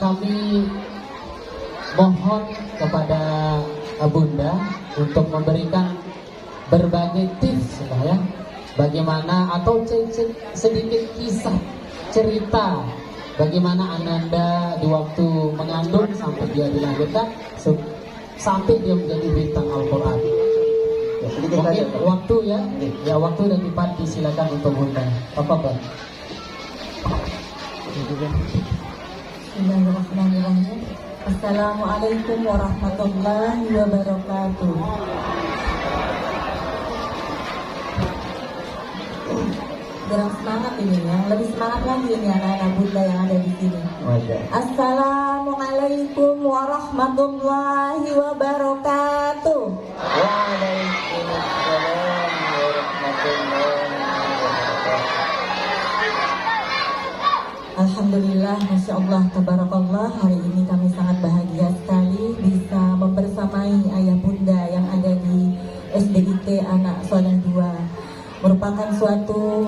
kami mohon kepada Bunda untuk memberikan berbagai tips ya, bagaimana atau sedikit kisah cerita bagaimana Ananda di waktu mengandung sampai dia dilahirkan sampai dia menjadi bintang Al-Quran. Ya, mungkin waktu ya waktu dan tempat disilakan untuk Bunda. Apa? Bismillahirrahmanirrahim. Assalamualaikum warahmatullahi wabarakatuh. Kurang semangat ini ya, lebih semangat lagi ini anak-anak Bunda yang ada di sini. Assalamualaikum warahmatullahi wabarakatuh. Waalaikumsalam warahmatullahi wabarakatuh. Alhamdulillah, Masya Allah, Tabarakallah. Hari ini kami sangat bahagia sekali bisa membersamai ayah bunda yang ada di SDIT Anak Soleh 2. Merupakan suatu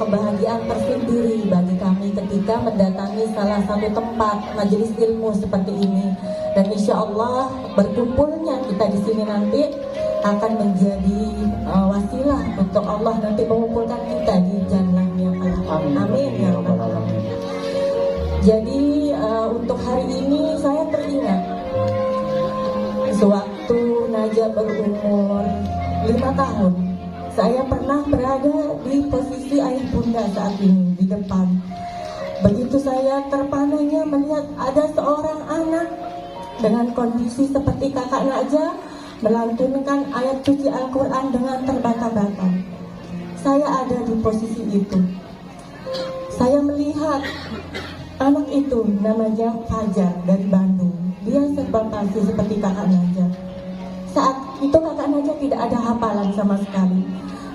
kebahagiaan tersendiri bagi kami ketika mendatangi salah satu tempat majelis ilmu seperti ini. Dan insya Allah berkumpulnya kita di sini nanti akan menjadi wasilah untuk Allah nanti mengumpulkan kita di jannah yang amin ya rabbal alamin. Jadi untuk hari ini saya teringat sewaktu Najah berumur 5 tahun, saya pernah berada di posisi ayah bunda saat ini di depan. Begitu saya terpananya melihat ada seorang anak dengan kondisi seperti kakak Najah melantunkan ayat suci Al-Quran dengan terbata-bata. Saya ada di posisi itu. Saya melihat anak itu namanya Fajar dari Bandung. Dia serba pasti seperti kakak Najah. Saat itu kakak Najah tidak ada hafalan sama sekali.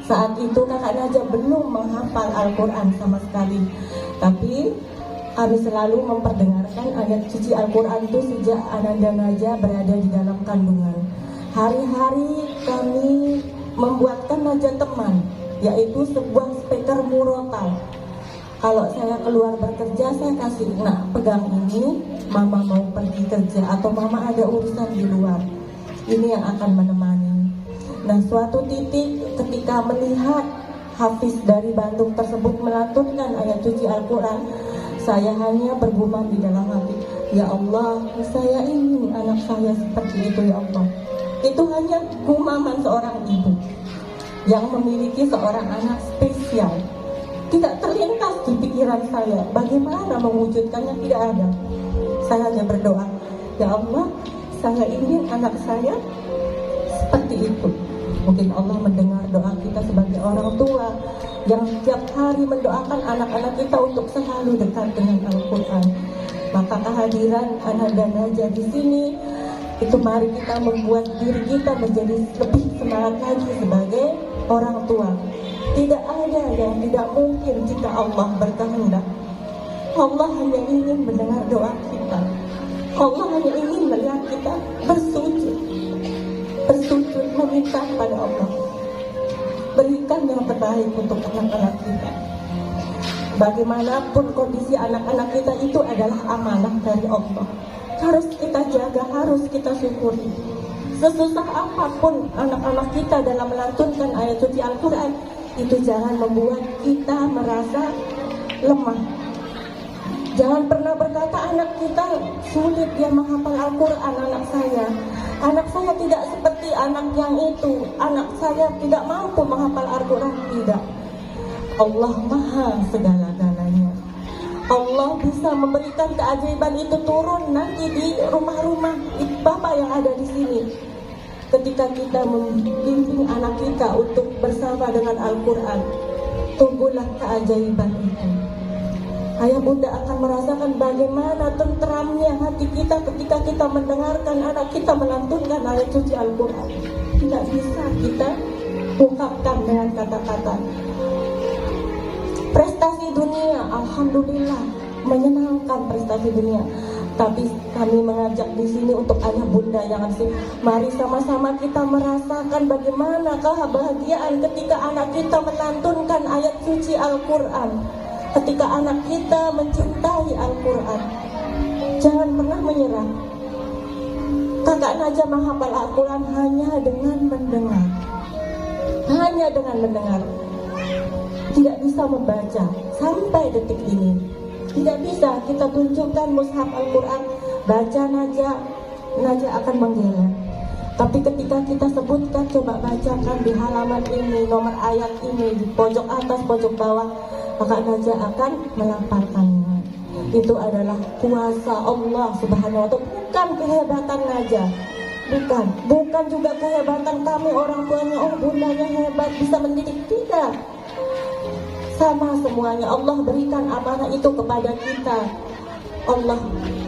Saat itu kakak Najah belum menghafal Al-Quran sama sekali. Tapi kami selalu memperdengarkan ayat suci Al-Quran itu sejak Ananda Najah berada di dalam kandungan. Hari-hari kami membuatkan Najah teman, yaitu sebuah speaker murotal. Kalau saya keluar bekerja, saya kasih, nah pegang ini, mama mau pergi kerja atau mama ada urusan di luar. Ini yang akan menemani. Nah suatu titik ketika melihat Hafiz dari Bandung tersebut melantunkan ayat suci Al-Quran, saya hanya bergumam di dalam hati, ya Allah, saya ingin anak saya seperti itu ya Allah. Itu hanya gumaman seorang ibu yang memiliki seorang anak spesial. Tidak terlintas di pikiran saya bagaimana mewujudkannya, tidak ada. Saya hanya berdoa, ya Allah, saya ingin anak saya seperti itu. Mungkin Allah mendengar doa kita sebagai orang tua yang setiap hari mendoakan anak-anak kita untuk selalu dekat dengan Al-Quran. Maka kehadiran Ananda Najah di sini itu mari kita membuat diri kita menjadi lebih semangat lagi sebagai orang tua. Tidak ada yang tidak mungkin jika Allah berkehendak. Allah hanya ingin mendengar doa kita. Allah hanya ingin melihat kita bersujud meminta kepada Allah. Berikan yang terbaik untuk anak-anak kita. Bagaimanapun kondisi anak-anak kita itu adalah amanah dari Allah. Harus kita jaga, harus kita syukuri. Sesusah apapun anak-anak kita dalam melantunkan ayat suci Al-Quran, itu jangan membuat kita merasa lemah. Jangan pernah berkata anak kita sulit dia menghafal Al-Quran. Anak saya tidak seperti anak yang itu. Anak saya tidak mampu menghafal Al-Quran. Tidak. Allah maha segala-galanya. Allah bisa memberikan keajaiban itu turun nanti di rumah-rumah Bapak yang ada di sini. Ketika kita membimbing anak kita untuk bersama dengan Al-Quran, tunggulah keajaiban itu. Ayah bunda akan merasakan bagaimana tenteramnya hati kita ketika kita mendengarkan anak kita melantunkan ayat suci Al-Quran. Tidak bisa kita ungkapkan dengan kata-kata. Prestasi dunia, alhamdulillah, menyenangkan prestasi dunia. Tapi kami mengajak di sini untuk ayah bunda yang asli. Mari sama-sama kita merasakan bagaimana kebahagiaan ketika anak kita melantunkan ayat suci Al-Quran. Ketika anak kita mencintai Al-Quran. Jangan pernah menyerah. Kakak Najah menghafal Al-Quran hanya dengan mendengar. Hanya dengan mendengar. Tidak bisa membaca sampai detik ini. Tidak bisa kita tunjukkan mushaf Al-Quran, baca Najah akan menggeleng. Tapi ketika kita sebutkan, coba bacakan di halaman ini, nomor ayat ini, di pojok atas, pojok bawah, maka Najah akan melafalkannya. Itu adalah kuasa Allah Subhanahu wa Ta'ala, bukan kehebatan Najah. Bukan juga kehebatan kami orang tuanya, oh bundanya hebat bisa mendidik, tidak. Sama semuanya, Allah berikan amanah itu kepada kita. Allah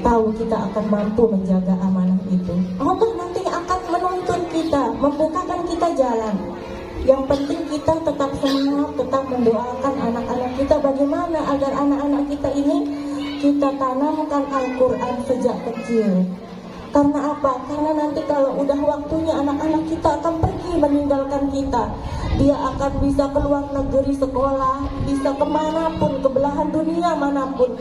tahu kita akan mampu menjaga amanah itu. Allah nanti akan menuntun kita, membukakan kita jalan. Yang penting kita tetap semangat, tetap mendoakan anak-anak kita, bagaimana agar anak-anak kita ini kita tanamkan Al-Quran sejak kecil. Karena apa? Karena nanti kalau udah waktunya anak-anak kita akan pergi meninggalkan kita. Dia akan bisa keluar negeri sekolah, bisa kemanapun, ke belahan dunia manapun,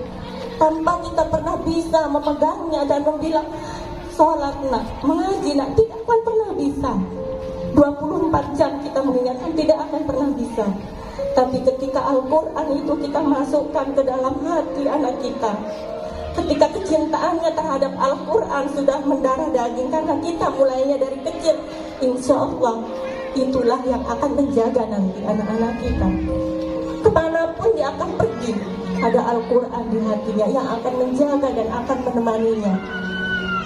tanpa kita pernah bisa memegangnya dan membilang sholat nak, mengaji nak, tidak akan pernah bisa. 24 jam kita mengingatkan, tidak akan pernah bisa. Tapi ketika Al-Quran itu kita masukkan ke dalam hati anak kita, ketika kecintaannya terhadap Al-Quran sudah mendarah daging, karena kita mulainya dari kecil, insya Allah itulah yang akan menjaga nanti anak-anak kita. Kemanapun dia akan pergi, ada Al-Quran di hatinya yang akan menjaga dan akan menemaninya.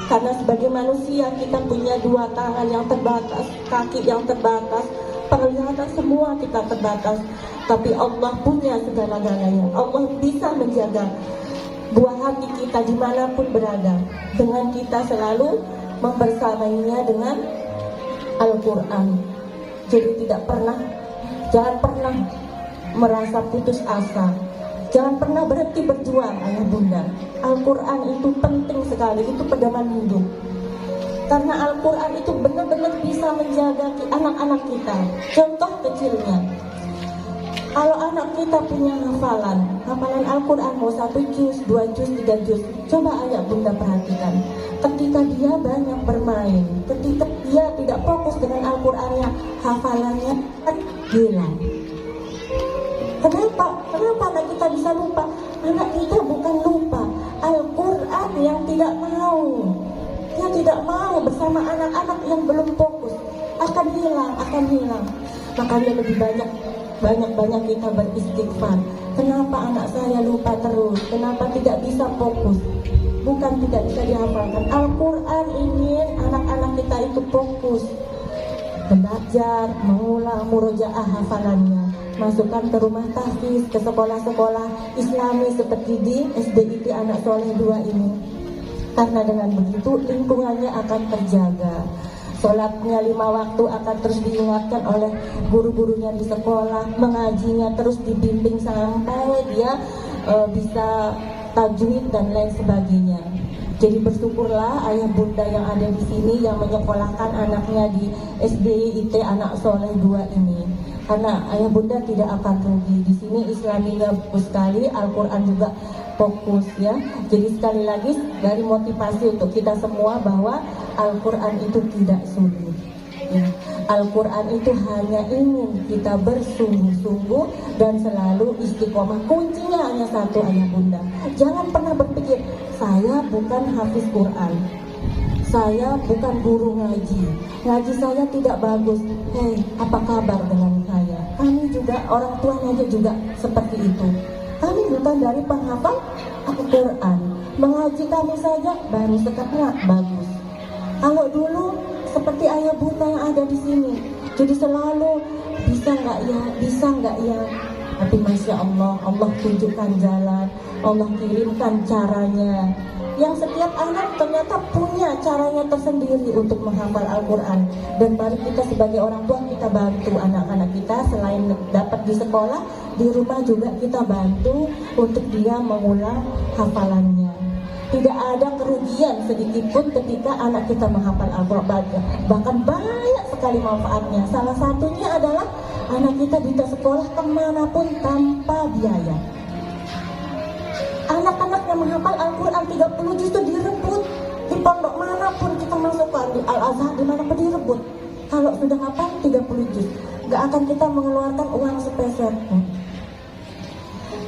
Karena sebagai manusia kita punya dua tangan yang terbatas, kaki yang terbatas, penglihatan semua kita terbatas. Tapi Allah punya segala-galanya. Allah bisa menjaga buah hati kita dimanapun berada, dengan kita selalu membersamainya dengan Al-Quran. Jadi jangan pernah merasa putus asa, jangan pernah berhenti berjuang ayah bunda. Al-Quran itu penting sekali, itu pedoman hidup. Karena Al-Quran itu benar-benar bisa menjaga anak-anak kita. Contoh kecilnya, kalau anak kita punya hafalan Al-Quran mau 1 juz, 2 juz, 3 juz, coba ayah bunda perhatikan. Ketika dia banyak bermain, ketika dia tidak fokus dengan Al-Qurannya, hafalannya kan hilang. Kenapa anak kita bisa lupa? Anak kita bukan lupa, Al-Quran yang tidak mau. Dia tidak mau bersama anak-anak yang belum fokus, akan hilang. Makanya lebih banyak kita beristighfar. Kenapa anak saya lupa terus? Kenapa tidak bisa fokus? Bukan tidak bisa dihafalkan. Al-Quran ingin anak-anak kita itu fokus, belajar, mengulang murojaah hafalannya, masukkan ke rumah tahfiz, ke sekolah-sekolah Islami seperti di SDIT Anak Soleh 2 ini. Karena dengan begitu lingkungannya akan terjaga. Sholatnya 5 waktu akan terus diingatkan oleh guru-gurunya di sekolah, mengajinya terus dibimbing sampai dia bisa tajwid dan lain sebagainya. Jadi bersyukurlah ayah bunda yang ada di sini yang menyekolahkan anaknya di SDIT Anak Soleh 2 ini. Karena ayah bunda tidak akan rugi. Di sini Islaminya bagus sekali, Al-Quran juga fokus ya. Jadi sekali lagi dari motivasi untuk kita semua bahwa Al-Quran itu tidak sulit ya. Al-Quran itu hanya ingin kita bersungguh-sungguh dan selalu istiqomah. Kuncinya hanya satu ayah bunda. Jangan pernah berpikir saya bukan hafiz Quran, saya bukan guru ngaji saya tidak bagus. Hei, apa kabar dengan saya? Kami juga orang tua Najah juga seperti itu. Kami bukan dari penghafal Al-Quran, mengaji kami saja baru setengah bagus. Kalau dulu seperti ayah bunda yang ada di sini, jadi selalu bisa nggak ya. Tapi masya Allah, Allah tunjukkan jalan, Allah kirimkan caranya. Yang setiap anak ternyata punya caranya tersendiri untuk menghafal Al-Quran. Dan mari kita sebagai orang tua kita bantu anak-anak kita, selain dapat di sekolah, di rumah juga kita bantu untuk dia mengulang hafalannya. Tidak ada kerugian sedikit pun ketika anak kita menghafal Al-Quran. Bahkan banyak sekali manfaatnya. Salah satunya adalah anak kita bisa sekolah kemanapun tanpa biaya. Anak-anak yang menghafal Al-Quran 30 juz itu di rumah pondok manapun kita masukkan, di Al-Azhar dimanapun direbut. Kalau sudah hafal 30 juz, gak akan kita mengeluarkan uang sepeser pun.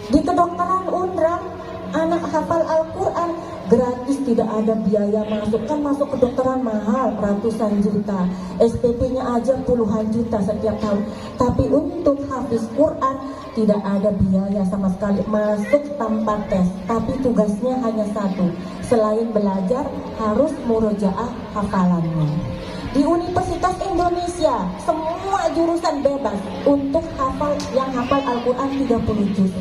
Di kedokteran Undrang, anak hafal Al-Quran gratis, tidak ada biaya masuk. Kan masuk kedokteran mahal, ratusan juta, SPP-nya aja puluhan juta setiap tahun. Tapi untuk hafiz Quran tidak ada biaya sama sekali, masuk tanpa tes. Tapi tugasnya hanya satu, selain belajar harus murojaah hafalannya. Di Universitas Indonesia semua jurusan bebas untuk yang hafal Al-Quran 30 juz.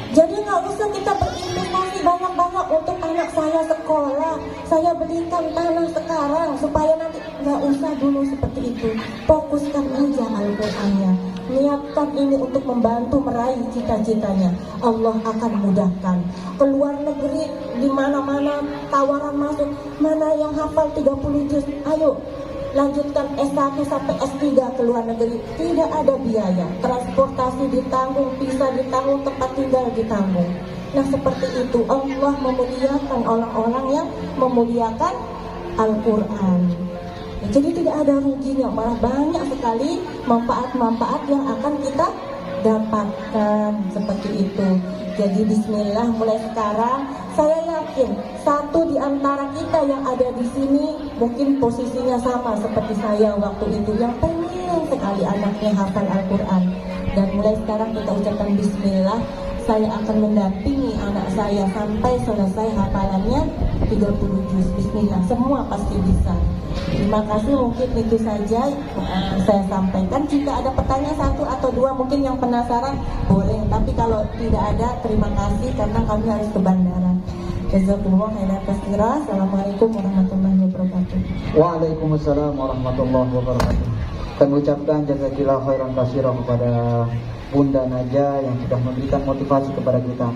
Jadi nggak usah kita berinvestasi banyak-banyak untuk anak saya sekolah. Saya belikan tanah sekarang supaya nanti, nggak usah dulu seperti itu. Fokuskan aja Al-Qurannya. Niatkan ini untuk membantu meraih cita-citanya. Allah akan mudahkan. Keluar negeri di mana-mana tawaran masuk, mana yang hafal 30 juz, ayo lanjutkan S1 sampai S3 ke luar negeri, tidak ada biaya, transportasi ditanggung, visa ditanggung, tempat tinggal ditanggung. Nah seperti itu Allah memuliakan orang-orang yang memuliakan Al-Quran. Jadi tidak ada ruginya, malah banyak sekali manfaat-manfaat yang akan kita dapatkan seperti itu. Jadi bismillah, mulai sekarang saya yakin satu di antara kita yang ada di sini mungkin posisinya sama seperti saya waktu itu, yang pengen sekali anaknya hafal Al-Quran. Dan mulai sekarang kita ucapkan bismillah, saya akan mendampingi anak saya sampai selesai hafalannya 30 juz. Bismillah, semua pasti bisa. Terima kasih, mungkin itu saja saya sampaikan. Jika ada pertanyaan satu atau dua mungkin yang penasaran boleh, tapi kalau tidak ada terima kasih karena kami harus ke bandara. Jazakumullah khairan katsira. Assalamualaikum warahmatullahi wabarakatuh. Waalaikumsalam warahmatullahi wabarakatuh. Kami ucapkan jazakillah khairan katsira kepada Bunda Naja yang sudah memberikan motivasi kepada kita.